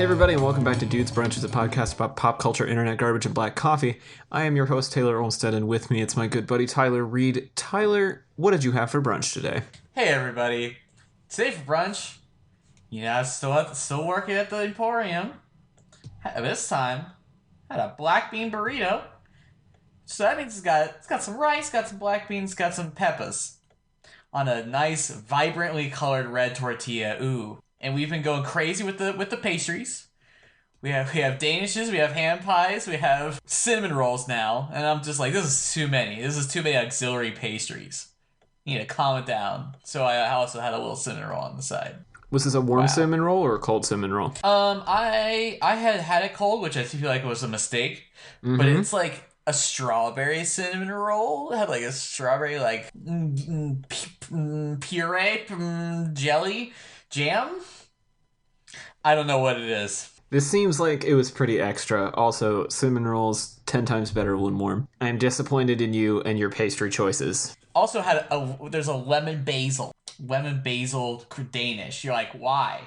Hey everybody, and welcome back to Dude's Brunch, a podcast about pop culture, internet garbage, and black coffee. I am your host, Taylor Olmstead, and with me it's my good buddy, Tyler Reed. Tyler, what did you have for brunch today? Hey everybody. Today for brunch, still working at the Emporium. This time, had a black bean burrito. So that means it's got some rice, got some black beans, got some peppers. On a nice, vibrantly colored red tortilla. Ooh. And we've been going crazy with the pastries. We have danishes, we have ham pies, we have cinnamon rolls now, and I'm just like, this is too many. This is too many auxiliary pastries. You need to calm it down. So I also had a little cinnamon roll on the side. Was this a warm cinnamon roll or a cold cinnamon roll? I had it cold, which I feel like was a mistake. Mm-hmm. But it's like a strawberry cinnamon roll. It had like a strawberry puree, jelly. Jam? I don't know what it is. This seems like it was pretty extra. Also, cinnamon rolls 10 times better when warm. I am disappointed in you and your pastry choices. Also there's a lemon basil Danish. You're like, why?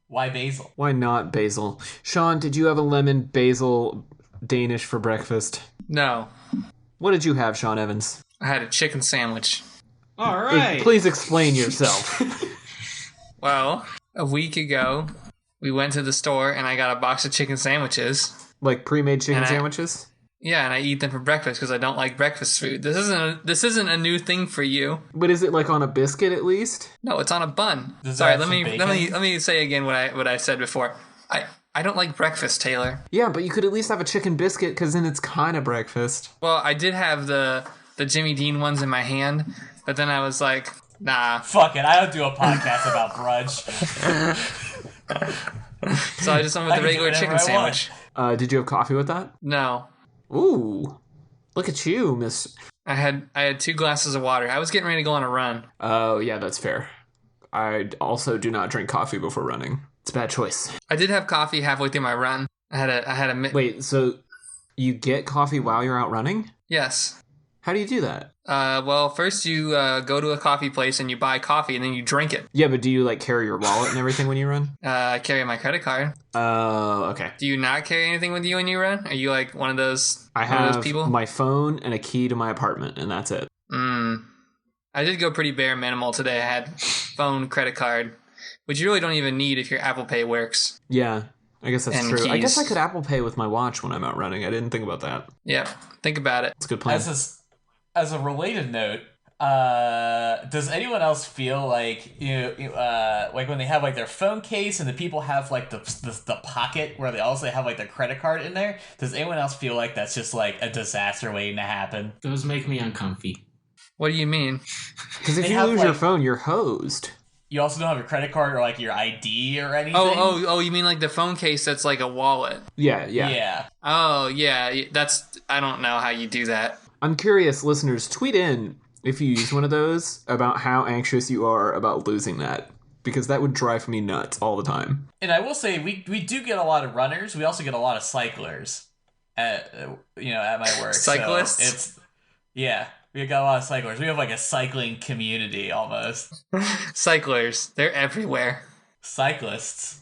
Why basil? Why not basil? Sean, did you have a lemon basil Danish for breakfast? No. What did you have, Sean Evans? I had a chicken sandwich. All right. Please explain yourself. Well, a week ago, we went to the store and I got a box of chicken sandwiches. Like pre-made chicken sandwiches? Yeah, and I eat them for breakfast because I don't like breakfast food. This isn't a new thing for you. But is it like on a biscuit at least? No, it's on a bun. Sorry, let me say again what I said before. I don't like breakfast, Taylor. Yeah, but you could at least have a chicken biscuit because then it's kind of breakfast. Well, I did have the Jimmy Dean ones in my hand, but then I was like, nah. Fuck it, I don't do a podcast about brunch. So I just went with the regular chicken sandwich. Did you have coffee with that? No. Ooh. Look at you, miss. I had 2 glasses of water. I was getting ready to go on a run. Oh, yeah, that's fair. I also do not drink coffee before running. It's a bad choice. I did have coffee halfway through my run. I had a Wait, so you get coffee while you're out running? Yes. How do you do that? Well, first you go to a coffee place and you buy coffee and then you drink it. Yeah, but do you like carry your wallet and everything when you run? I carry my credit card. Oh, okay. Do you not carry anything with you when you run? Are you like one of those people? My phone and a key to my apartment, and that's it. I did go pretty bare minimal today. I had phone, credit card, which you really don't even need if your Apple Pay works. Yeah. I guess that's true. Keys. I guess I could Apple Pay with my watch when I'm out running. I didn't think about that. Yeah, think about it. It's a good plan. As a related note, does anyone else feel like like when they have like their phone case and the people have like the pocket where they also have like their credit card in there? Does anyone else feel like that's just like a disaster waiting to happen? Those make me uncomfy. What do you mean? Because if you lose your phone, you're hosed. You also don't have your credit card or like your ID or anything? Oh, you mean like the phone case that's like a wallet? Yeah. Oh, yeah. I don't know how you do that. I'm curious, listeners, tweet in if you use one of those about how anxious you are about losing that. Because that would drive me nuts all the time. And I will say, we do get a lot of runners. We also get a lot of cyclers at my work. Cyclists? So we got a lot of cyclers. We have like a cycling community almost. Cyclers. They're everywhere. Cyclists.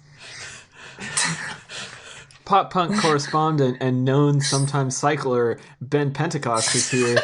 Pop punk correspondent and known sometimes cycler Ben Pentecost is here.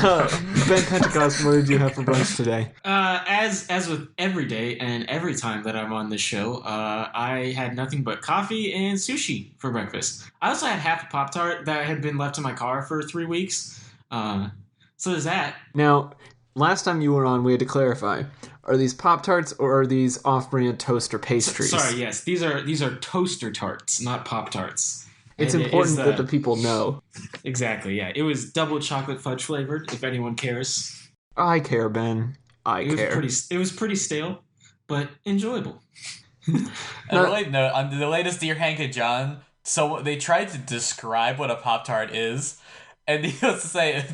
Ben Pentecost, what did you have for brunch today? As with every day and every time that I'm on this show, I had nothing but coffee and sushi for breakfast. I also had half a Pop-Tart that had been left in my car for 3 weeks. So there's that. Now, last time you were on, we had to clarify. Are these Pop-Tarts or are these off-brand toaster pastries? Sorry, yes. These are toaster tarts, not Pop-Tarts. It's important that the people know. Exactly, yeah. It was double chocolate fudge flavored, if anyone cares. I care, Ben. It was pretty stale, but enjoyable. On the latest Dear Hank and John, so they tried to describe what a Pop-Tart is. And needless to say,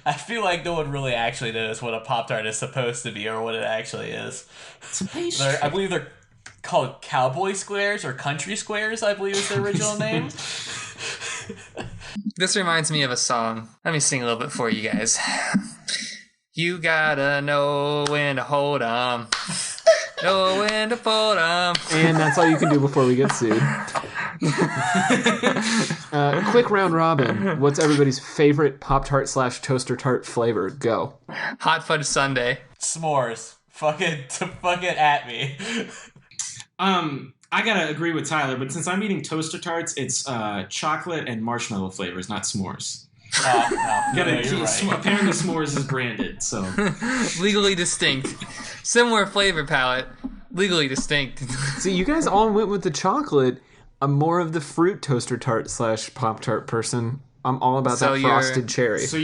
I feel like no one really actually knows what a Pop-Tart is supposed to be or what it actually is. It's a pastry. I believe they're called Cowboy Squares or Country Squares, I believe is their original name. This reminds me of a song. Let me sing a little bit for you guys. You gotta know when to hold 'em. know when to fold 'em. And that's all you can do before we get sued. Quick round robin. What's everybody's favorite Pop-Tart / toaster tart flavor? Go. Hot fudge sundae. S'mores. Fucking at me. I gotta agree with Tyler, but since I'm eating toaster tarts, it's chocolate and marshmallow flavors, not s'mores. You're right. Apparently, s'mores is branded, so Legally distinct. Similar flavor palette. Legally distinct. See, you guys all went with the chocolate. I'm more of the fruit toaster tart / Pop-Tart person. I'm all about that frosted cherry. So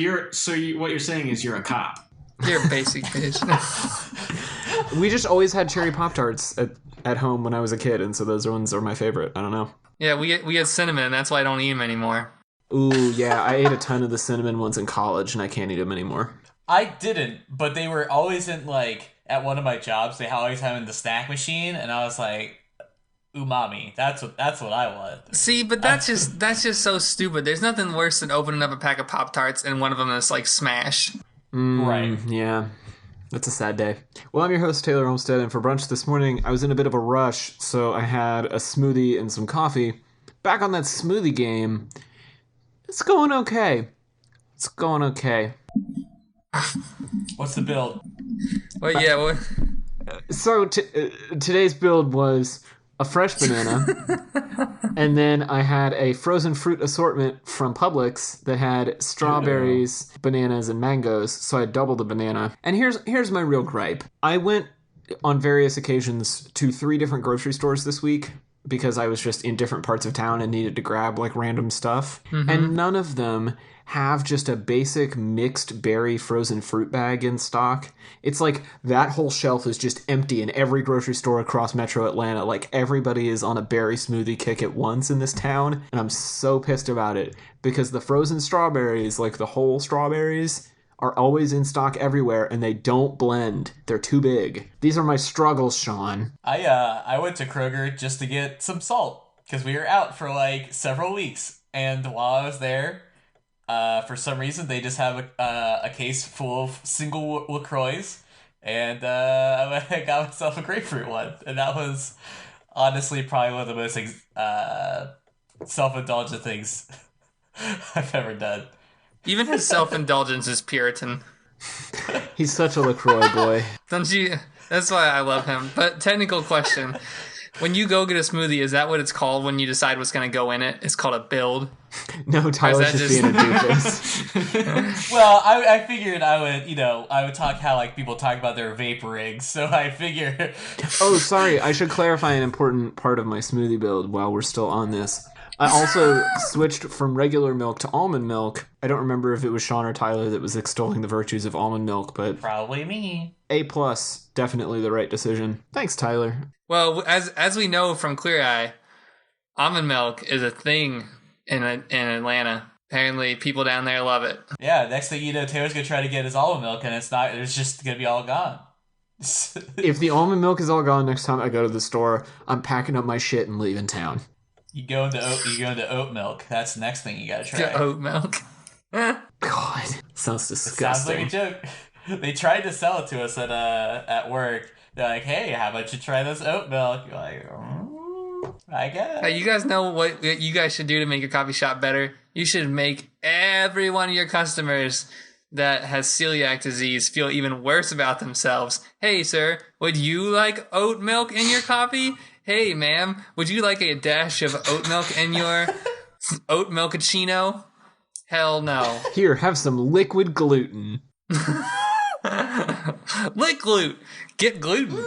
what you're saying is you're a cop. You're a basic bitch. We just always had cherry Pop-Tarts at home when I was a kid, and so those ones are my favorite. I don't know. Yeah, we had cinnamon. That's why I don't eat them anymore. Ooh, yeah, I ate a ton of the cinnamon ones in college, and I can't eat them anymore. I didn't, but they were always in, like, at one of my jobs, they always have in the snack machine, and I was like, umami. That's what I want. See, but that's just so stupid. There's nothing worse than opening up a pack of Pop-Tarts and one of them is like smash. Right. Yeah. That's a sad day. Well, I'm your host, Taylor Olmstead, and for brunch this morning, I was in a bit of a rush, so I had a smoothie and some coffee. Back on that smoothie game, it's going okay. It's going okay. What's the build? Well, yeah. Well, So today's build was a fresh banana, and then I had a frozen fruit assortment from Publix that had strawberries, bananas, and mangoes, so I doubled the banana. And here's my real gripe. I went on various occasions to 3 different grocery stores this week because I was just in different parts of town and needed to grab like random stuff. Mm-hmm. And none of them have just a basic mixed berry frozen fruit bag in stock. It's like that whole shelf is just empty in every grocery store across Metro Atlanta. Like everybody is on a berry smoothie kick at once in this town. And I'm so pissed about it because the frozen strawberries, like the whole strawberries, are always in stock everywhere and they don't blend. They're too big. These are my struggles, Sean. I went to Kroger just to get some salt because we were out for like several weeks. And while I was there, for some reason, they just have a case full of single LaCroix, and I got myself a grapefruit one, and that was honestly probably one of the most self-indulgent things I've ever done. even his self-indulgence is Puritan. He's such a LaCroix boy. Don't you? That's why I love him. But technical question. When you go get a smoothie, is that what it's called when you decide what's going to go in it? It's called a build? No, Tyler's just being a doofus. Well, I figured I would talk how like people talk about their vape rigs, so I figured... Oh, sorry, I should clarify an important part of my smoothie build while we're still on this. I also switched from regular milk to almond milk. I don't remember if it was Sean or Tyler that was extolling the virtues of almond milk, but... Probably me. A+, definitely the right decision. Thanks, Tyler. Well, as we know from Clear Eye, almond milk is a thing in Atlanta. Apparently, people down there love it. Yeah, next thing you know, Taylor's going to try to get his almond milk, and it's just going to be all gone. If the almond milk is all gone next time I go to the store, I'm packing up my shit and leaving town. You go into oat milk. That's the next thing you gotta try. Oat milk. God, sounds disgusting. It sounds like a joke. They tried to sell it to us at work. They're like, "Hey, how about you try this oat milk?" You're like, I guess. Hey, you guys know what you guys should do to make your coffee shop better? You should make every one of your customers that has celiac disease feel even worse about themselves. Hey, sir, would you like oat milk in your coffee? Hey, ma'am, would you like a dash of oat milk in your oat milkachino? Hell no. Here, have some liquid gluten. Lick glute. Get gluten.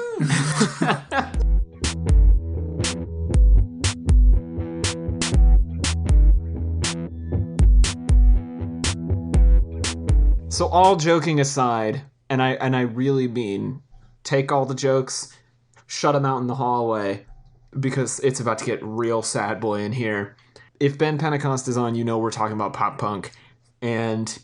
So all joking aside, and I really mean, take all the jokes, shut them out in the hallway, because it's about to get real sad boy in here. If Ben Pentecost is on, you know we're talking about pop punk. And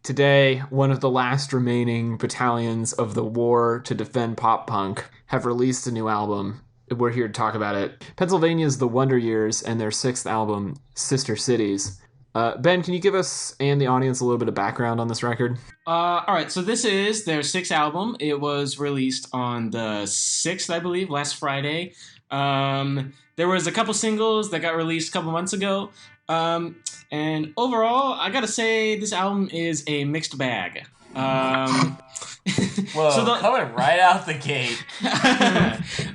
today, one of the last remaining battalions of the war to defend pop punk have released a new album. We're here to talk about it. Pennsylvania's The Wonder Years and their 6th album, Sister Cities. Ben, can you give us and the audience a little bit of background on this record? All right, so this is their 6th album. It was released on the 6th, I believe, last Friday. There was a couple singles that got released a couple months ago. And overall, I gotta say, this album is a mixed bag. Whoa, So coming right out the gate.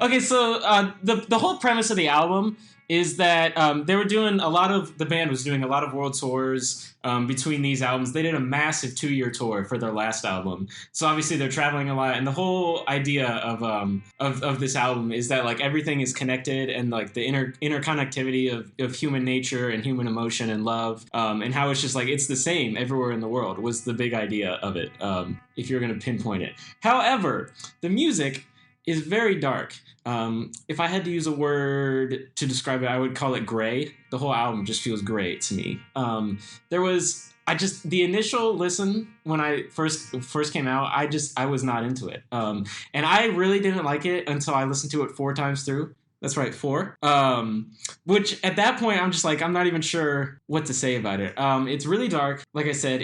Okay, so the whole premise of the album is that the band was doing a lot of world tours between these albums. They did a massive 2-year tour for their last album. So obviously they're traveling a lot, and the whole idea of this album is that like everything is connected, and like the interconnectivity of human nature and human emotion and love, and how it's just like it's the same everywhere in the world was the big idea of it, if you're going to pinpoint it. However, the music is very dark. If I had to use a word to describe it, I would call it gray. The whole album just feels gray to me. The initial listen when I first came out, I was not into it. And I really didn't like it until I listened to it 4 times through. That's right, 4. Which at that point, I'm just like, I'm not even sure what to say about it. It's really dark. Like I said,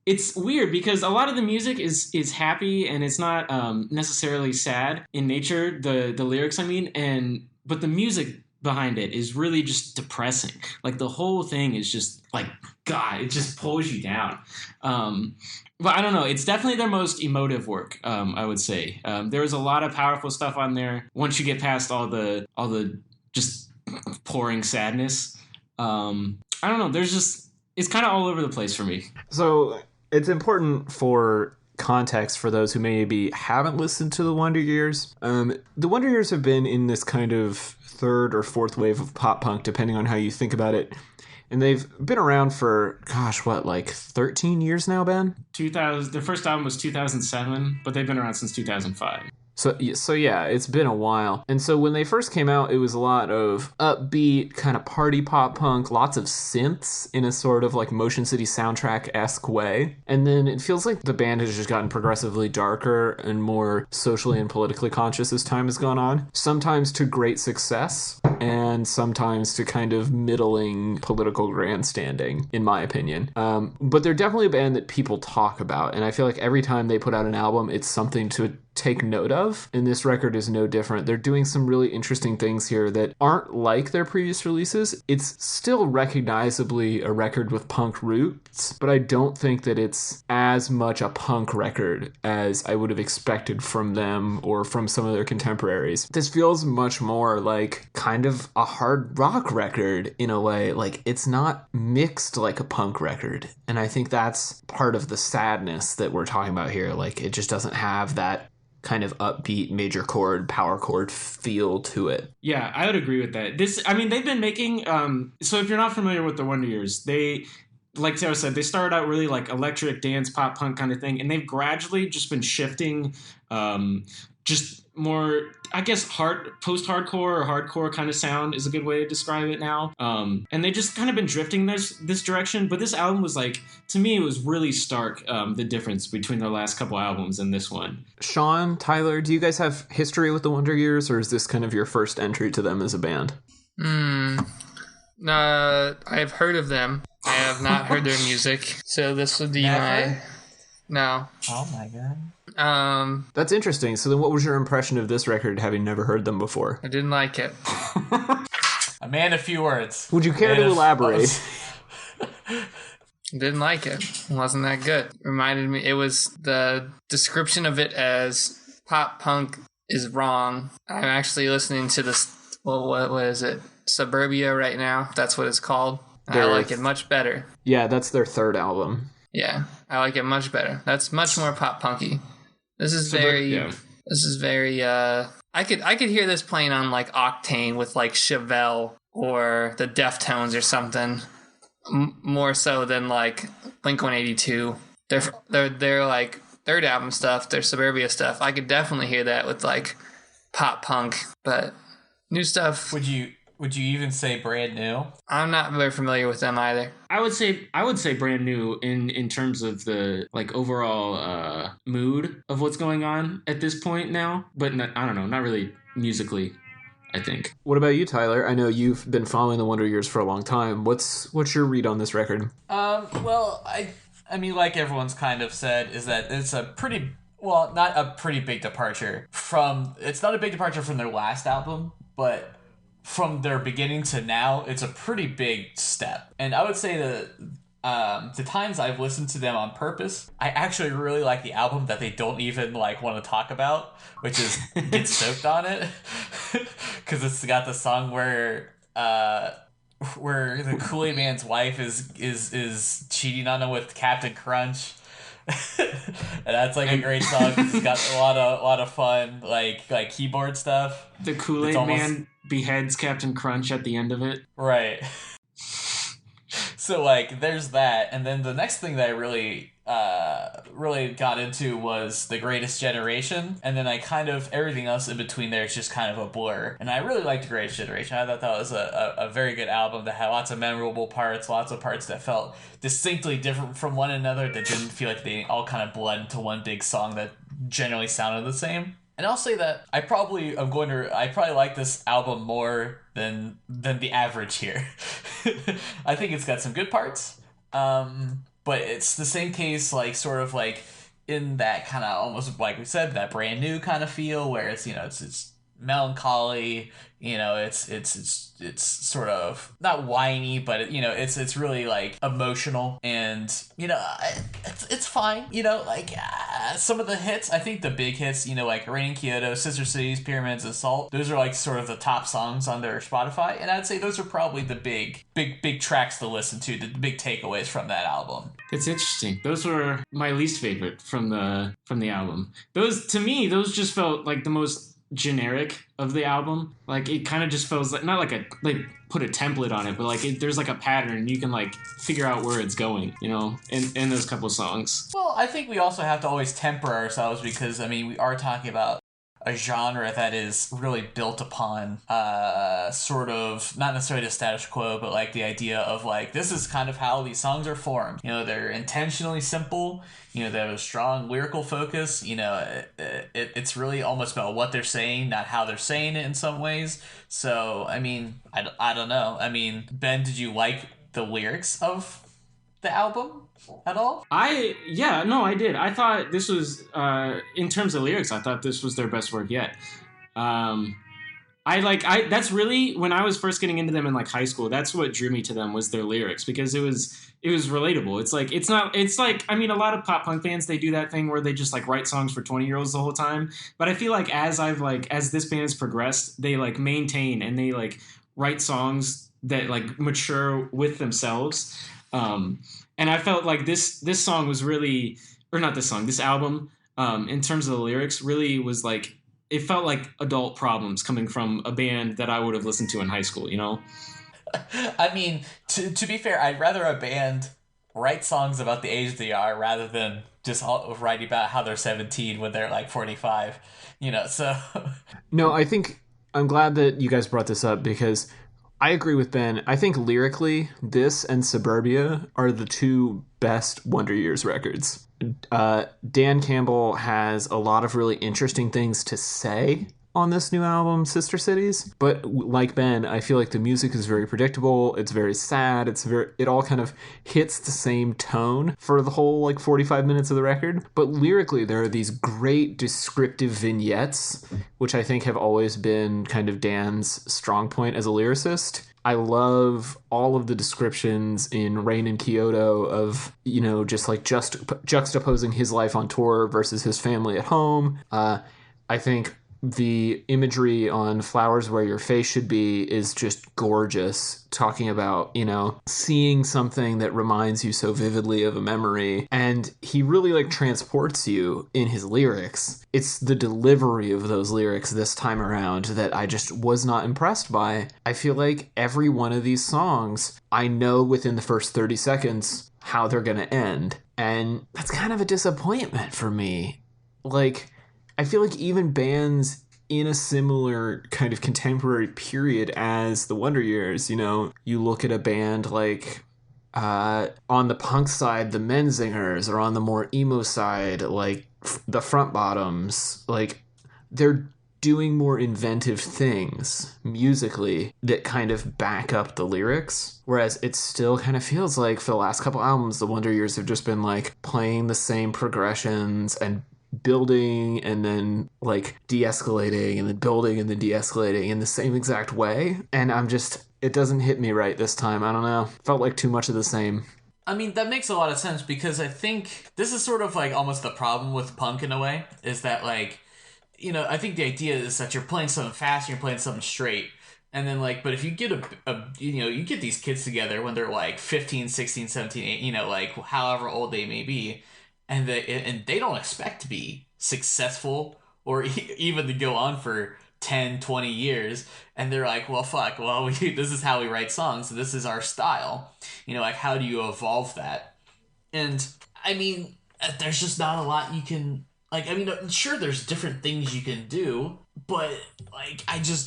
it's weird because a lot of the music is happy and it's not necessarily sad in nature. The lyrics, I mean, but the music behind it is really just depressing. Like the whole thing is just like, God, it just pulls you down. But I don't know. It's definitely their most emotive work, I would say. There was a lot of powerful stuff on there. Once you get past all the just pouring sadness, I don't know. It's kind of all over the place for me. So it's important for context for those who maybe haven't listened to the Wonder Years. The Wonder Years have been in this kind of 3rd or 4th wave of pop punk, depending on how you think about it. And they've been around for, 13 years now, Ben? Their first album was 2007, but they've been around since 2005. So yeah, it's been a while. And so when they first came out, it was a lot of upbeat, kind of party pop punk, lots of synths in a sort of like Motion City soundtrack-esque way. And then it feels like the band has just gotten progressively darker and more socially and politically conscious as time has gone on. Sometimes to great success, and sometimes to kind of middling political grandstanding, in my opinion. But they're definitely a band that people talk about, and I feel like every time they put out an album, it's something to take note of, and this record is no different. They're doing some really interesting things here that aren't like their previous releases. It's still recognizably a record with punk roots, but I don't think that it's as much a punk record as I would have expected from them or from some of their contemporaries. This feels much more like kind of a hard rock record in a way. Like it's not mixed like a punk record, and I think that's part of the sadness that we're talking about here. Like it just doesn't have that kind of upbeat major chord, power chord feel to it. Yeah, I would agree with that. They've been making, so if you're not familiar with the Wonder Years, they, like Sarah said, they started out really like electric dance, pop punk kind of thing, and they've gradually just been shifting, just more, I guess, post-hardcore or hardcore kind of sound is a good way to describe it now. And they've just kind of been drifting this direction, but this album was like, to me, it was really stark, the difference between their last couple albums and this one. Sean, Tyler, do you guys have history with the Wonder Years, or is this kind of your first entry to them as a band? I've heard of them. I have not heard their music, so this would be Never? No. Oh my god. That's interesting. So then what was your impression of this record, having never heard them before? I didn't like it. A man, a few words. Would you care to elaborate? Didn't like it. It wasn't that good. Reminded me, it was the description of it as pop punk is wrong. I'm actually listening to this, what is it? Suburbia right now. That's what it's called. I like it much better. Yeah, that's their 3rd album. Yeah, I like it much better. That's much more pop punky. This is very, I could hear this playing on like Octane with like Chevelle or the Deftones or something, more so than like Blink-182. They're like 3rd album stuff, their Suburbia stuff. I could definitely hear that with like pop punk, but new stuff. Would you even say brand new? I'm not very familiar with them either. I would say brand new in terms of the like overall mood of what's going on at this point now, but I don't know, not really musically. I think. What about you, Tyler? I know you've been following the Wonder Years for a long time. What's your read on this record? Well, I mean, like everyone's kind of said, is that it's a pretty, well, not a pretty big departure from, it's not a big departure from their last album, but from their beginning to now, it's a pretty big step. And I would say that the times I've listened to them on purpose, I actually really like the album that they don't even like want to talk about, which is Get Stoked on It, because it's got the song where the Kool-Aid Man's wife is cheating on him with Captain Crunch. And that's like a great song. It's got a lot of fun like keyboard stuff. The Kool-Aid Man beheads Captain Crunch at the end of it. Right. So like there's that, and then the next thing that I really got into was The Greatest Generation, and then I kind of everything else in between there is just kind of a blur. And I really liked The Greatest Generation. I thought that was a very good album that had lots of memorable parts, lots of parts that felt distinctly different from one another, that didn't feel like they all kind of bled into one big song that generally sounded the same. And I'll say that I probably like this album more than the average here. I think it's got some good parts, but it's the same case, like sort of like in that kind of almost like we said, that brand new kind of feel where it's, you know, it's melancholy, you know, it's sort of not whiny, but you know, it's really like emotional, and you know, it's fine, you know, like some of the hits, I think the big hits, you know, like Rain in Kyoto, Sister Cities, Pyramids, Assault, those are like sort of the top songs on their Spotify, and I'd say those are probably the big tracks to listen to, the big takeaways from that album. It's interesting. Those were my least favorite from the album. Those, to me, those just felt like the most generic of the album. Like it kind of just feels like, not like put a template on it, but like there's like a pattern, you can like figure out where it's going, you know, in those couple songs. Well, I think we also have to always temper ourselves, because I mean, we are talking about a genre that is really built upon sort of not necessarily the status quo, but like the idea of like, this is kind of how these songs are formed. You know, they're intentionally simple, you know, they have a strong lyrical focus, you know, it's really almost about what they're saying, not how they're saying it in some ways. So I mean, I don't know, I mean, Ben, did you like the lyrics of the album at all? I did. I thought this was, in terms of lyrics, I thought this was their best work yet. That's really, when I was first getting into them in like high school, that's what drew me to them, was their lyrics, because it was relatable. It's like, I mean, a lot of pop punk bands, they do that thing where they just like write songs for 20-year-olds the whole time. But I feel like as this band has progressed, they like maintain and they like write songs that like mature with themselves. And I felt like this song was really, or not this song, this album, in terms of the lyrics, really was like, it felt like adult problems coming from a band that I would have listened to in high school, you know? I mean, to be fair, I'd rather a band write songs about the age they are rather than just writing about how they're 17 when they're like 45, you know, so. No, I think I'm glad that you guys brought this up, because I agree with Ben. I think lyrically, this and Suburbia are the two best Wonder Years records. Dan Campbell has a lot of really interesting things to say on this new album, Sister Cities. But like Ben, I feel like the music is very predictable. It's very sad. It all kind of hits the same tone for the whole like 45 minutes of the record. But lyrically, there are these great descriptive vignettes, which I think have always been kind of Dan's strong point as a lyricist. I love all of the descriptions in Rain in Kyoto of, you know, just like juxtaposing his life on tour versus his family at home. I think the imagery on Flowers Where Your Face Should Be is just gorgeous, talking about, you know, seeing something that reminds you so vividly of a memory. And he really like transports you in his lyrics. It's the delivery of those lyrics this time around that I just was not impressed by. I feel like every one of these songs, I know within the first 30 seconds how they're going to end. And that's kind of a disappointment for me. Like, I feel like even bands in a similar kind of contemporary period as the Wonder Years, you know, you look at a band like on the punk side, the Menzingers, or on the more emo side, like the Front Bottoms, like they're doing more inventive things musically that kind of back up the lyrics. Whereas it still kind of feels like for the last couple albums, the Wonder Years have just been like playing the same progressions and building and then like de-escalating and then building and then de-escalating in the same exact way. And it doesn't hit me right this time. I don't know. Felt like too much of the same. I mean, that makes a lot of sense because I think this is sort of like almost the problem with punk in a way, is that like, you know, I think the idea is that you're playing something fast and you're playing something straight. And then like, but if you get you get these kids together when they're like 15, 16, 17, 18, you know, like however old they may be, and they don't expect to be successful or even to go on for 10, 20 years, and they're like, well, fuck, well, this is how we write songs, this is our style, you know, like, how do you evolve that? And I mean, there's just not a lot you can, like, I mean, sure, there's different things you can do, but like, I just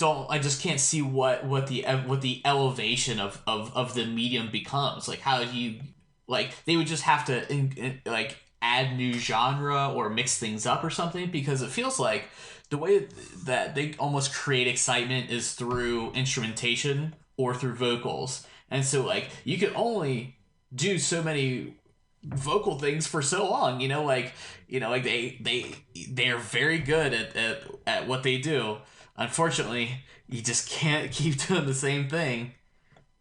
can't see what the elevation of the medium becomes. Like, how do you, like, they would just have to like add new genre or mix things up or something, because it feels like the way that they almost create excitement is through instrumentation or through vocals. And so like you can only do so many vocal things for so long, you know, like they're very good at what they do. Unfortunately, you just can't keep doing the same thing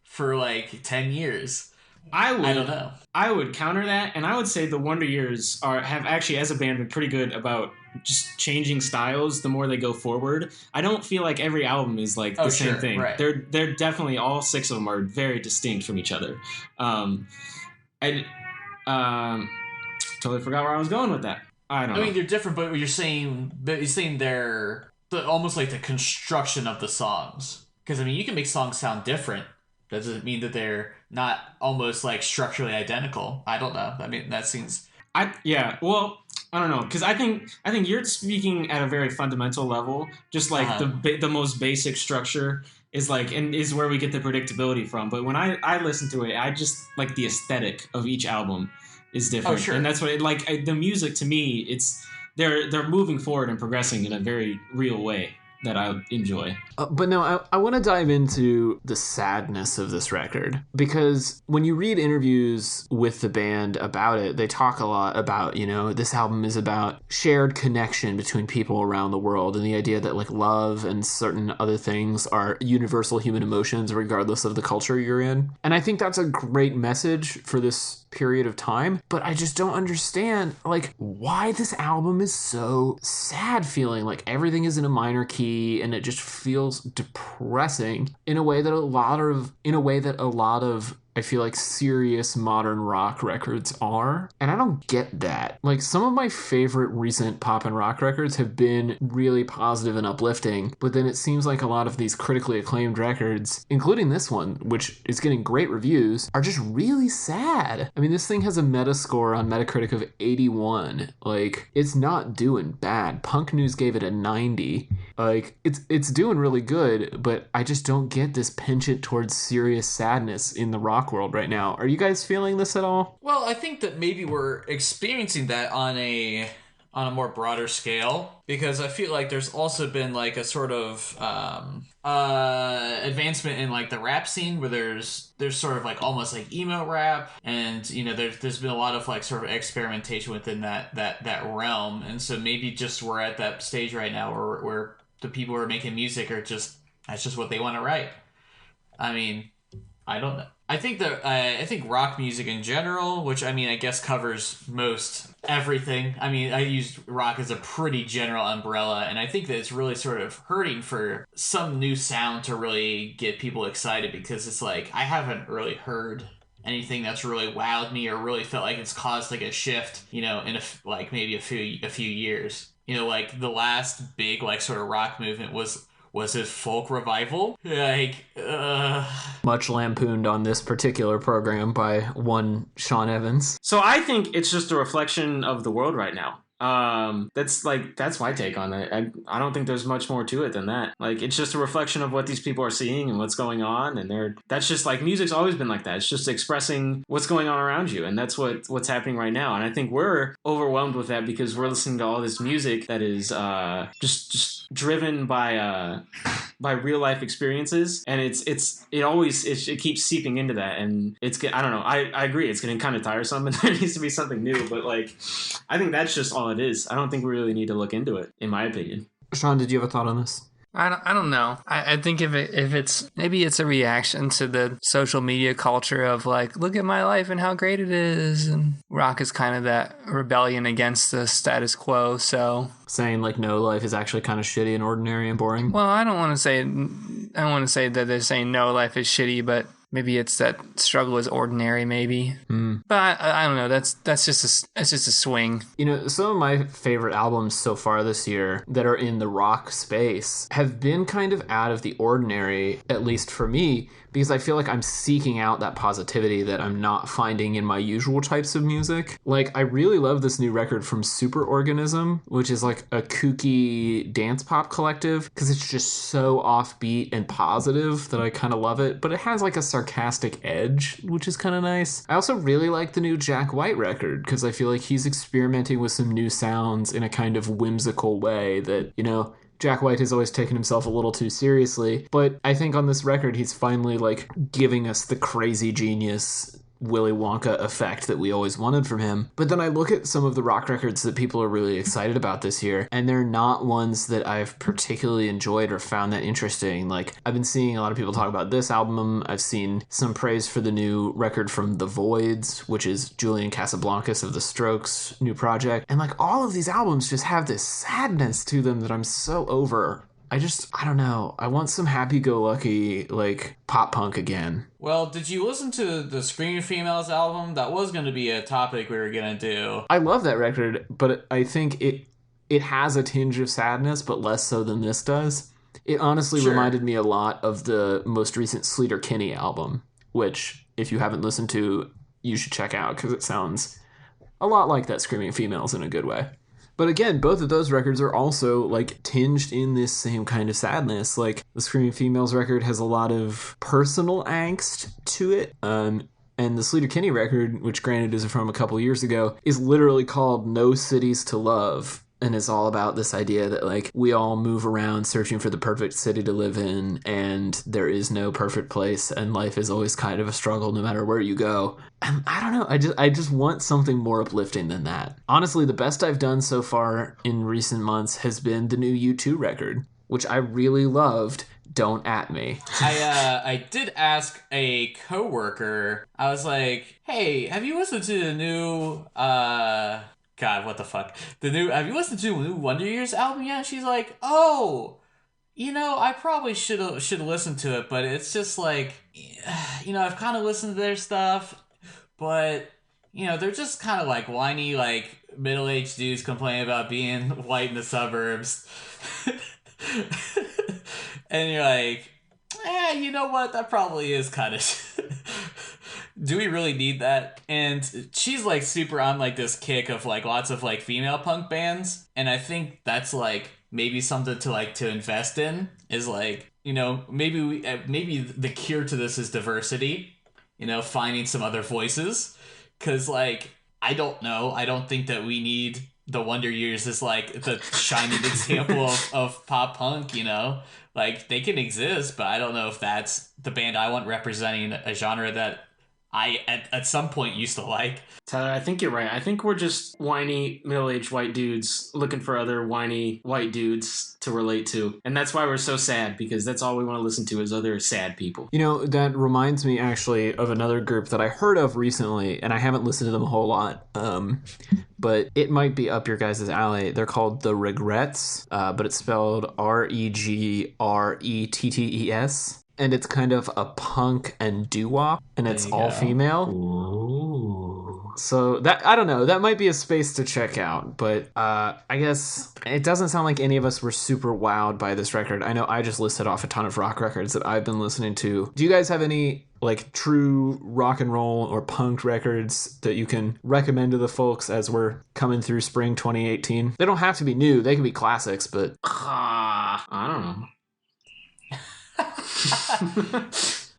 for like 10 years. I don't know. I would counter that, and I would say the Wonder Years have actually, as a band, been pretty good about just changing styles the more they go forward. I don't feel like every album is like the same thing. Right. They're definitely, all 6 of them are very distinct from each other. Totally forgot where I was going with that. I mean, they're different, but you're saying they're almost like the construction of the songs. Because I mean, you can make songs sound different. That doesn't mean that they're not almost like structurally identical. I don't know. I mean, that seems. Well, I don't know, because I think you're speaking at a very fundamental level. Just like the most basic structure is like, and is where we get the predictability from. But when I listen to it, I just like the aesthetic of each album is different. Oh, sure. And that's what the music to me, it's they're moving forward and progressing in a very real way that I enjoy. But no, I want to dive into the sadness of this record, because when you read interviews with the band about it, they talk a lot about, you know, this album is about shared connection between people around the world, and the idea that like love and certain other things are universal human emotions regardless of the culture you're in. And I think that's a great message for this period of time, but I just don't understand like why this album is so sad feeling. Like everything is in a minor key and it just feels depressing in a way that a lot of I feel like serious modern rock records are. And I don't get that. Like some of my favorite recent pop and rock records have been really positive and uplifting, but then it seems like a lot of these critically acclaimed records, including this one, which is getting great reviews, are just really sad. I mean, this thing has a Metascore on Metacritic of 81. Like, it's not doing bad. Punk News gave it a 90. Like, it's doing really good, but I just don't get this penchant towards serious sadness in the rock world right now. Are you guys feeling this at all? Well, I think that maybe we're experiencing that on a more broader scale, because I feel like there's also been like a sort of advancement in like the rap scene, where there's sort of like almost like emo rap, and you know there's been a lot of like sort of experimentation within that realm. And so maybe just we're at that stage right now where the people who are making music are just, that's just what they want to write. I mean, I don't know. I think rock music in general, which I mean I guess covers most everything. I mean, I use rock as a pretty general umbrella, and I think that it's really sort of hurting for some new sound to really get people excited, because it's like I haven't really heard anything that's really wowed me or really felt like it's caused like a shift, you know, in maybe a few years. You know, like the last big like sort of rock movement was it folk revival? Like, much lampooned on this particular program by one Sean Evans. So I think it's just a reflection of the world right now. That's my take on it. I don't think there's much more to it than that. Like, it's just a reflection of what these people are seeing and what's going on, and that's just like, music's always been like that. It's just expressing what's going on around you, and that's what's happening right now. And I think we're overwhelmed with that because we're listening to all this music that is just driven by real life experiences, and it keeps seeping into that, and I don't know. I agree. It's getting kind of tiresome, and there needs to be something new. But like, I think that's just all it is. I don't think we really need to look into it, in my opinion. Sean, did you have a thought on this? I don't know. I think if it's maybe it's a reaction to the social media culture of like, look at my life and how great it is, and rock is kind of that rebellion against the status quo. So saying like, no, life is actually kind of shitty and ordinary and boring. Well, I don't want to say that they're saying no, life is shitty, but maybe it's that struggle is ordinary, maybe. But I don't know. That's just a swing. You know, some of my favorite albums so far this year that are in the rock space have been kind of out of the ordinary, at least for me, because I feel like I'm seeking out that positivity that I'm not finding in my usual types of music. Like, I really love this new record from Superorganism, which is like a kooky dance pop collective, because it's just so offbeat and positive that I kind of love it. But it has like a sarcastic edge, which is kind of nice. I also really like the new Jack White record, because I feel like he's experimenting with some new sounds in a kind of whimsical way that, you know, Jack White has always taken himself a little too seriously, but I think on this record he's finally like giving us the crazy genius Willy Wonka effect that we always wanted from him. But then I look at some of the rock records that people are really excited about this year, and they're not ones that I've particularly enjoyed or found that interesting. Like, I've been seeing a lot of people talk about this album. I've seen some praise for the new record from The Voids, which is Julian Casablancas of The Strokes' new project. And like, all of these albums just have this sadness to them that I'm so over. I don't know. I want some happy-go-lucky, like, pop punk again. Well, did you listen to the Screaming Females album? That was going to be a topic we were going to do. I love that record, but I think it has a tinge of sadness, but less so than this does. It honestly reminded me a lot of the most recent Sleater-Kinney album, which, if you haven't listened to, you should check out, because it sounds a lot like that Screaming Females in a good way. But again, both of those records are also, like, tinged in this same kind of sadness. Like, the Screaming Females record has a lot of personal angst to it. And the Sleater-Kinney record, which granted is from a couple years ago, is literally called No Cities to Love. And it's all about this idea that, like, we all move around searching for the perfect city to live in, and there is no perfect place, and life is always kind of a struggle no matter where you go. And I don't know, I just want something more uplifting than that. Honestly, the best I've done so far in recent months has been the new U2 record, which I really loved. Don't at me. I did ask a coworker, I was like, hey, have you listened to the new, God, what the fuck? Have you listened to the new Wonder Years album yet? She's like, oh, you know, I probably should have listened to it, but it's just like, you know, I've kind of listened to their stuff, but, you know, they're just kind of like whiny, like, middle-aged dudes complaining about being white in the suburbs. And you're like, you know what? That probably is kind of... Do we really need that? And she's like super on like this kick of like lots of like female punk bands, and I think that's like maybe something to invest in, is like, you know, maybe the cure to this is diversity, you know, finding some other voices, because like, I don't know, I don't think that we need the Wonder Years as like the shining example of pop punk, you know, like they can exist, but I don't know if that's the band I want representing a genre that I, at some point, used to like. Tyler, I think you're right. I think we're just whiny, middle-aged white dudes looking for other whiny white dudes to relate to. And that's why we're so sad, because that's all we want to listen to is other sad people. You know, that reminds me, actually, of another group that I heard of recently, and I haven't listened to them a whole lot, but it might be up your guys' alley. They're called The Regrets, but it's spelled Regrettes. And it's kind of a punk and doo-wop, and it's all female. Ooh. So that, I don't know, that might be a space to check out, but I guess it doesn't sound like any of us were super wowed by this record. I know I just listed off a ton of rock records that I've been listening to. Do you guys have any like true rock and roll or punk records that you can recommend to the folks as we're coming through spring 2018? They don't have to be new. They can be classics, but I don't know.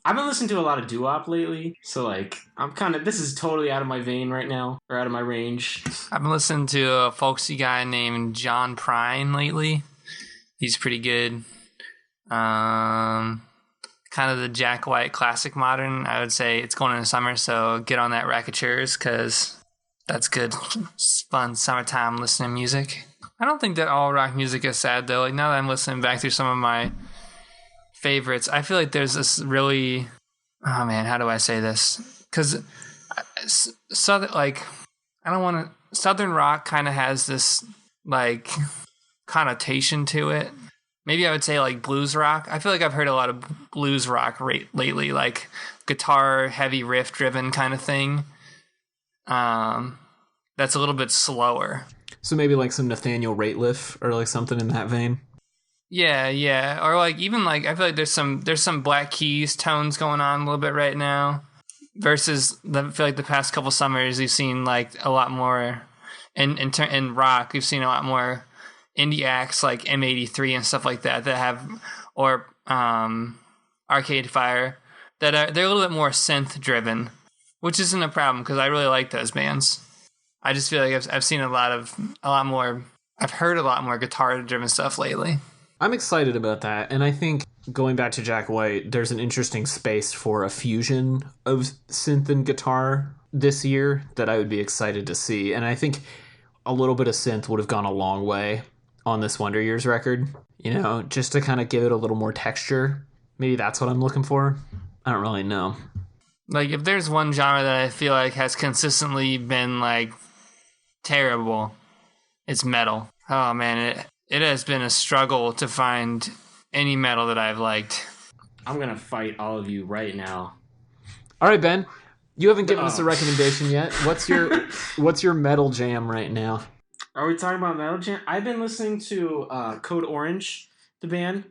I've been listening to a lot of doo-wop lately, so like this is totally out of my vein right now, or out of my range. I've been listening to a folksy guy named John Prine lately. He's pretty good. Kind of the Jack White classic modern. I would say it's going into summer, so get on that Racketures, because that's good. It's fun summertime listening music. I don't think that all rock music is sad, though. Like, now that I'm listening back through some of my favorites, I feel like there's this really, oh man, how do I say this? Because southern rock kind of has this like connotation to it. Maybe I would say like blues rock. I feel like I've heard a lot of blues rock lately, like guitar heavy riff driven kind of thing. That's a little bit slower. So maybe like some Nathaniel Rateliff or like something in that vein. Yeah. Or like even like I feel like there's some Black Keys tones going on a little bit right now. Versus I feel like the past couple summers we've seen like a lot more in rock. We've seen a lot more indie acts like M83 and stuff like that have, or Arcade Fire, that they're a little bit more synth driven, which isn't a problem because I really like those bands. I just feel like I've seen I've heard a lot more guitar driven stuff lately. I'm excited about that, and I think going back to Jack White, there's an interesting space for a fusion of synth and guitar this year that I would be excited to see, and I think a little bit of synth would have gone a long way on this Wonder Years record, just to kind of give it a little more texture. Maybe that's what I'm looking for. I don't really know. Like, if there's one genre that I feel like has consistently been, like, terrible, it's metal. Oh, man, it has been a struggle to find any metal that I've liked. I'm going to fight all of you right now. All right, Ben, you haven't given us a recommendation yet. What's your metal jam right now? Are we talking about metal jam? I've been listening to Code Orange, the band.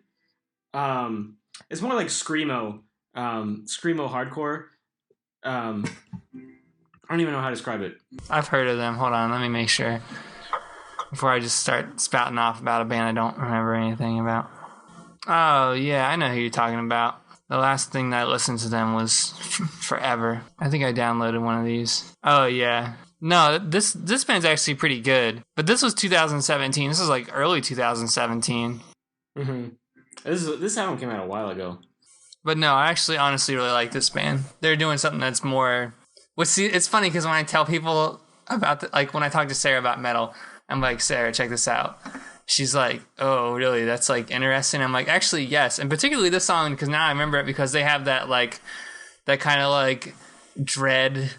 It's more like screamo hardcore. I don't even know how to describe it. I've heard of them. Hold on, let me make sure before I just start spouting off about a band I don't remember anything about. Oh yeah, I know who you're talking about. The last thing that I listened to them was Forever. I think I downloaded one of these. Oh yeah. No, this band's actually pretty good. But this was 2017. This is like early 2017. Mm-hmm. This album came out a while ago. But no, I actually honestly really like this band. They're doing something that's more... It's funny because when I tell people about... like when I talk to Sarah about metal, I'm like, Sarah, check this out. She's like, oh, really? That's like interesting. I'm like, actually, yes. And particularly this song, because now I remember it because they have that like... that kind of like dread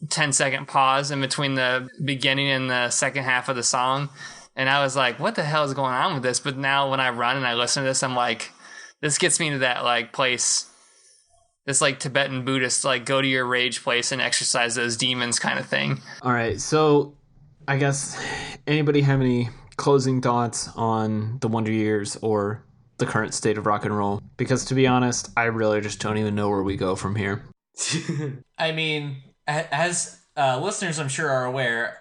10-second pause in between the beginning and the second half of the song. And I was like, what the hell is going on with this? But now when I run and I listen to this, I'm like, this gets me to that like place, this like Tibetan Buddhist, like go to your rage place and exercise those demons kind of thing. All right. So I guess anybody have any closing thoughts on the Wonder Years or the current state of rock and roll? Because to be honest, I really just don't even know where we go from here. I mean, as listeners I'm sure are aware,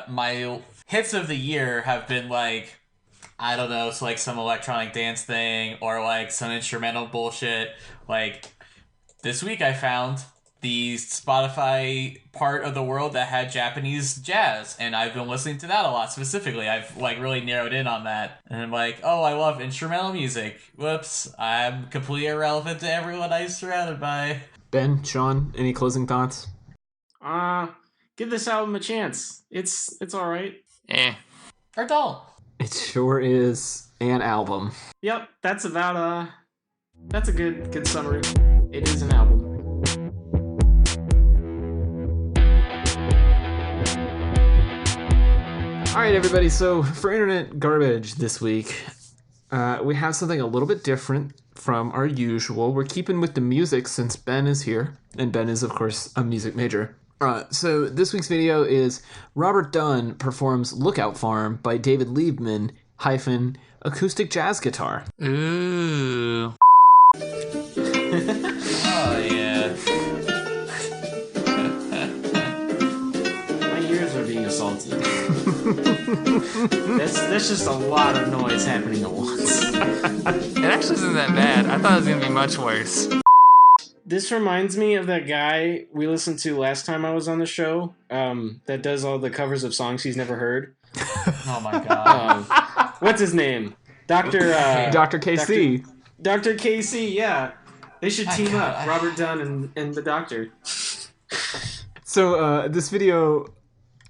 my hits of the year have been like, I don't know, it's like some electronic dance thing or like some instrumental bullshit. Like this week I found the Spotify part of the world that had Japanese jazz, and I've been listening to that a lot specifically. I've like really narrowed in on that, and I'm like, oh, I love instrumental music. Whoops, I'm completely irrelevant to everyone I'm surrounded by. Ben, Sean, any closing thoughts? Give this album a chance. It's all right. Or don't. It sure is an album. Yep, that's about that's a good summary. It is an album. All right, everybody. So for internet garbage this week, we have something a little bit different from our usual. We're keeping with the music since Ben is here, and Ben is, of course, a music major. So this week's video is Robert Dunn performs Lookout Farm by David Liebman - acoustic jazz guitar. Ooh. Oh, yeah. That's just a lot of noise happening at once. It actually isn't that bad. I thought it was going to be much worse. This reminds me of that guy we listened to last time I was on the show, that does all the covers of songs he's never heard. Oh my god. What's his name? Dr. KC. Dr. KC, yeah. They should team up, Robert Dunn and the Doctor. So this video,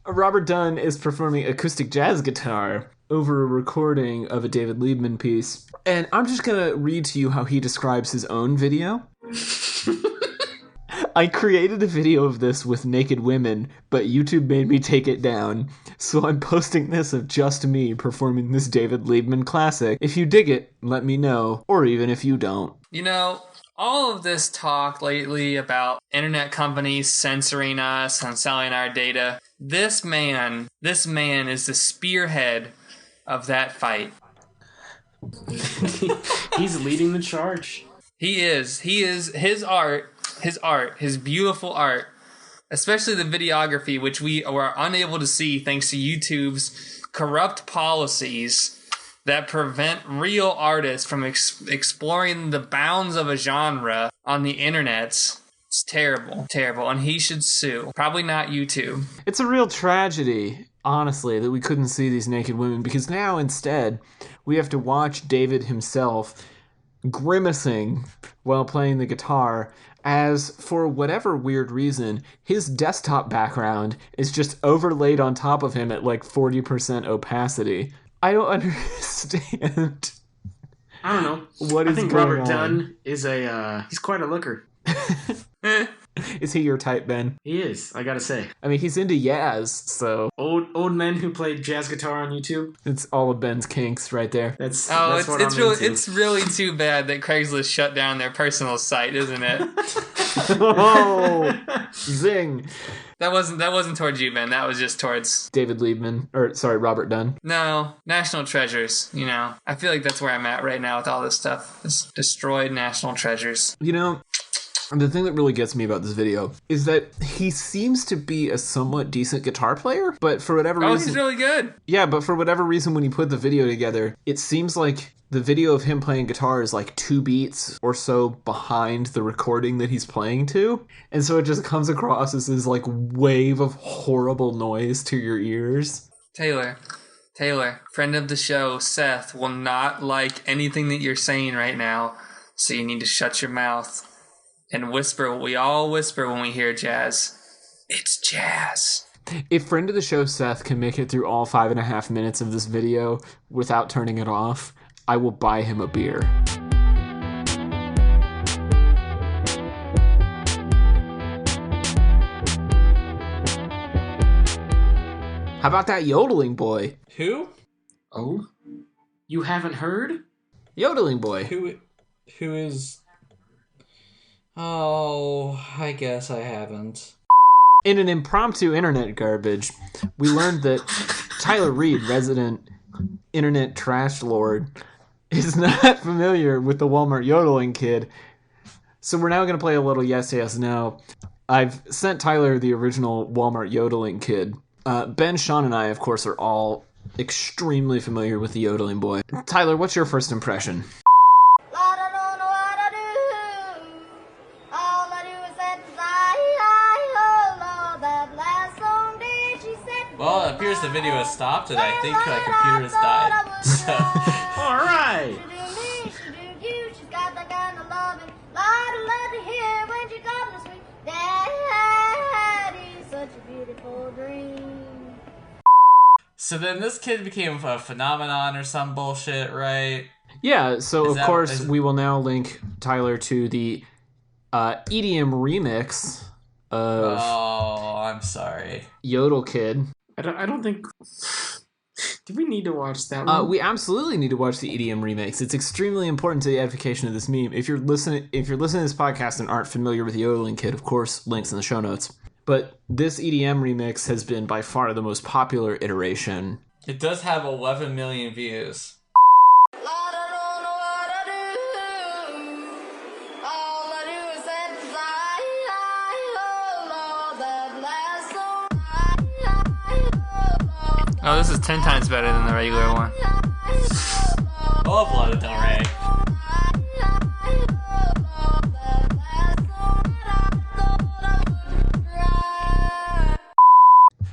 Robert Dunn is performing acoustic jazz guitar over a recording of a David Liebman piece. And I'm just going to read to you how he describes his own video. I created a video of this with naked women, but YouTube made me take it down. So I'm posting this of just me performing this David Liebman classic. If you dig it, let me know. Or even if you don't. You know, all of this talk lately about internet companies censoring us and selling our data, this man is the spearhead of that fight. He's leading the charge. He is his art, his beautiful art, especially the videography, which we are unable to see thanks to YouTube's corrupt policies that prevent real artists from exploring the bounds of a genre on the internet. It's terrible, and he should sue. Probably not YouTube. It's a real tragedy, honestly, that we couldn't see these naked women, because now instead we have to watch David himself grimacing while playing the guitar, as for whatever weird reason, his desktop background is just overlaid on top of him at like 40% opacity. I don't understand. I don't know. What is I think going Robert on? Dunn is he's quite a looker. Is he your type, Ben? He is, I gotta say. I mean, he's into Yaz, so Old men who play jazz guitar on YouTube. it's all of Ben's kinks right there. That's It's what I'm really into. it's really too bad that Craigslist shut down their personal site, isn't it? Oh, zing! That wasn't towards you, Ben. That was just towards David Liebman, Robert Dunn. no national treasures. You know, I feel like that's where I'm at right now with all this stuff. This destroyed national treasures. You know, the thing that really gets me about this video is that he seems to be a somewhat decent guitar player, but for whatever reason... Oh, he's really good. Yeah, but for whatever reason, when he put the video together, it seems like the video of him playing guitar is like 2 beats or so behind the recording that he's playing to. And so it just comes across as this like wave of horrible noise to your ears. Taylor, friend of the show, Seth, will not like anything that you're saying right now, so you need to shut your mouth and whisper what we all whisper when we hear jazz. It's jazz. If friend of the show Seth can make it through all 5.5 minutes of this video without turning it off, I will buy him a beer. How about that yodeling boy? Who? Oh? You haven't heard? Yodeling boy. Who is... Oh, I guess I haven't. In an impromptu internet garbage, we learned that Tyler Reed, resident internet trash lord, is not familiar with the Walmart Yodeling Kid. So we're now going to play a little Yes, Yes, No. I've sent Tyler the original Walmart Yodeling Kid. Ben, Sean, and I, of course, are all extremely familiar with the Yodeling Boy. Tyler, what's your first impression? Well, it appears the video has stopped, and I think my computer has died. So, All right. so then this kid became a phenomenon or some bullshit, right? Yeah, so Is of course is- we will now link Tyler to the EDM remix of Oh, I'm sorry. Yodel Kid. I don't think... Do we need to watch that one? We absolutely need to watch the EDM remix. It's extremely important to the edification of this meme. If you're listening to this podcast and aren't familiar with the Yodeling Kid, of course, links in the show notes. But this EDM remix has been by far the most popular iteration. It does have 11 million views. Oh, this is 10 times better than the regular one. I love Lana Del Rey.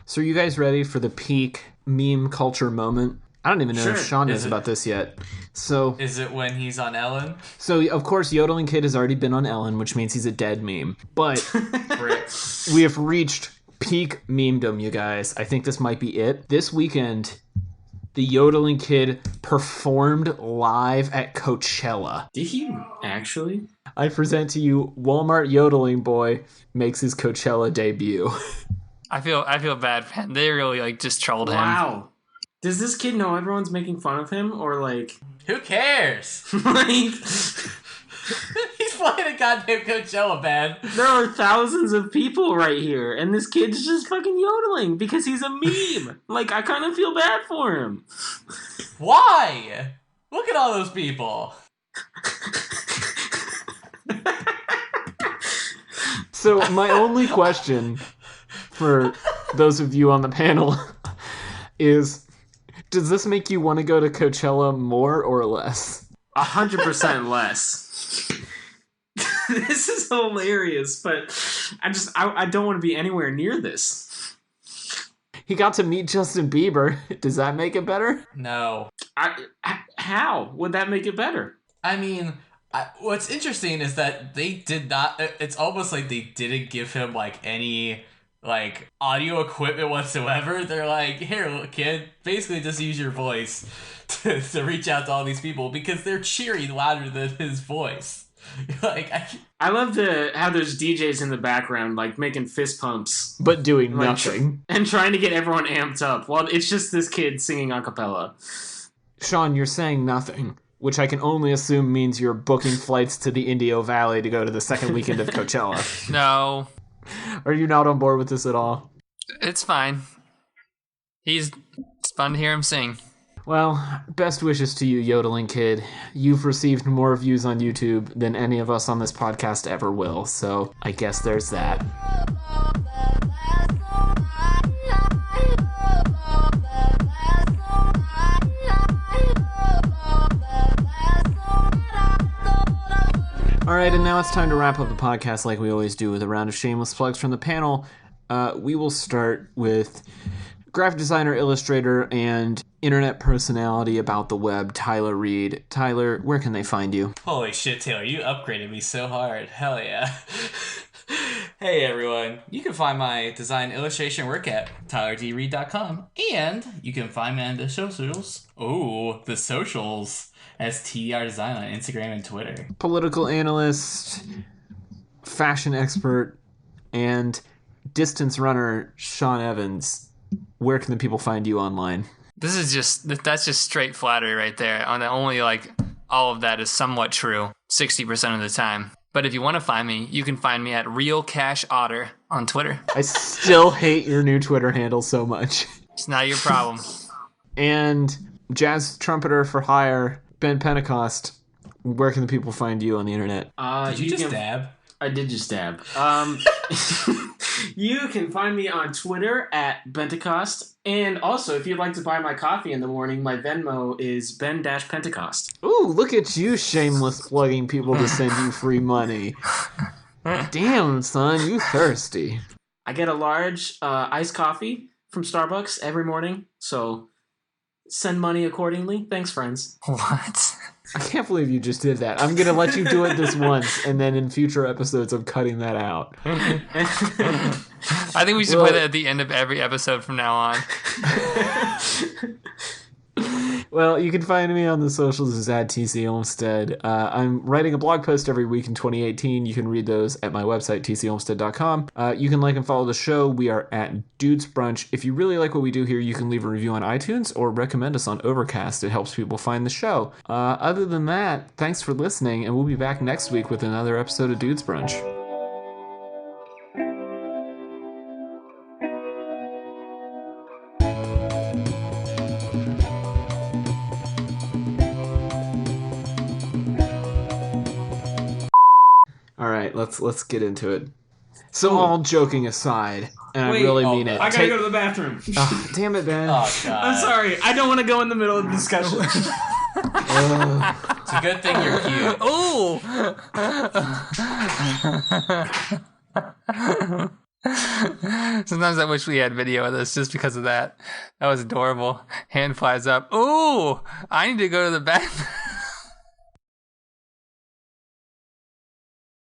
So are you guys ready for the peak meme culture moment? I don't even know if Sean knows about this yet. So Is it when he's on Ellen? So, of course, Yodeling Kid has already been on Ellen, which means he's a dead meme. But we have reached peak memedom, you guys. I think this might be it. This weekend, the Yodeling Kid performed live at Coachella. Did he actually? I present to you Walmart Yodeling Boy makes his Coachella debut. I feel bad, man. They really just trolled him. Wow. Does this kid know everyone's making fun of him, or Who cares? He's playing a goddamn Coachella, man. there are thousands of people right here, and this kid's just fucking yodeling because he's a meme. I kind of feel bad for him. Why? Look at all those people. So my only question for those of you on the panel is, does this make you want to go to Coachella more or less? 100% less. This is hilarious, but I don't want to be anywhere near this. He got to meet Justin Bieber. Does that make it better? No. How would that make it better? I mean, what's interesting is that they did not... It's almost like they didn't give him, any... audio equipment whatsoever. They're like, here, little kid, basically just use your voice to reach out to all these people because they're cheering louder than his voice. I love how there's DJs in the background, making fist pumps. But doing nothing. And trying to get everyone amped up. Well, it's just this kid singing a cappella. Sean, you're saying nothing, which I can only assume means you're booking flights to the Indio Valley to go to the second weekend of Coachella. No. Are you not on board with this at all? It's fine. It's fun to hear him sing. Well, best wishes to you, Yodeling Kid. You've received more views on YouTube than any of us on this podcast ever will, so I guess there's that. Alright, and now it's time to wrap up the podcast like we always do with a round of shameless plugs from the panel. We will start with graphic designer, illustrator, and internet personality about the web, Tyler Reed. Tyler, where can they find you? Holy shit, Taylor, you upgraded me so hard. Hell yeah. Hey everyone, you can find my design illustration work at tylerdreed.com, and you can find me on the socials. Oh, the socials. That's TDR Design on Instagram and Twitter. Political analyst, fashion expert, and distance runner Sean Evans. Where can the people find you online? That's just straight flattery right there. On only all of that is somewhat true 60% of the time. But if you want to find me, you can find me at Real Cash Otter on Twitter. I still hate your new Twitter handle so much. It's not your problem. And jazz trumpeter for hire, Ben Pentecost. Where can the people find you on the internet? Did you just dab? I did just dab. You can find me on Twitter at Pentecost. And also, if you'd like to buy my coffee in the morning, my Venmo is Ben-Pentecost. Ooh, look at you shameless plugging people to send you free money. Damn, son, you thirsty. I get a large iced coffee from Starbucks every morning, so send money accordingly. Thanks, friends. What? I can't believe you just did that. I'm going to let you do it this once, and then in future episodes I'm cutting that out. I think we should put it at the end of every episode from now on. Well, you can find me on the socials as @TC Olmstead. I'm writing a blog post every week in 2018. You can read those at my website, tcolmstead.com. You can like and follow the show. We are at Dudes Brunch. If you really like what we do here, you can leave a review on iTunes or recommend us on Overcast. It helps people find the show. Other than that, thanks for listening, and we'll be back next week with another episode of Dudes Brunch. All right, let's get into it. So all joking aside, And Wait, I really mean it. I gotta go to the bathroom. Oh, damn it, Ben. Oh, God. I'm sorry. I don't want to go in the middle of the discussion. It's a good thing you're cute. Ooh! Sometimes I wish we had video of this just because of that. That was adorable. Hand flies up. Ooh! I need to go to the bathroom.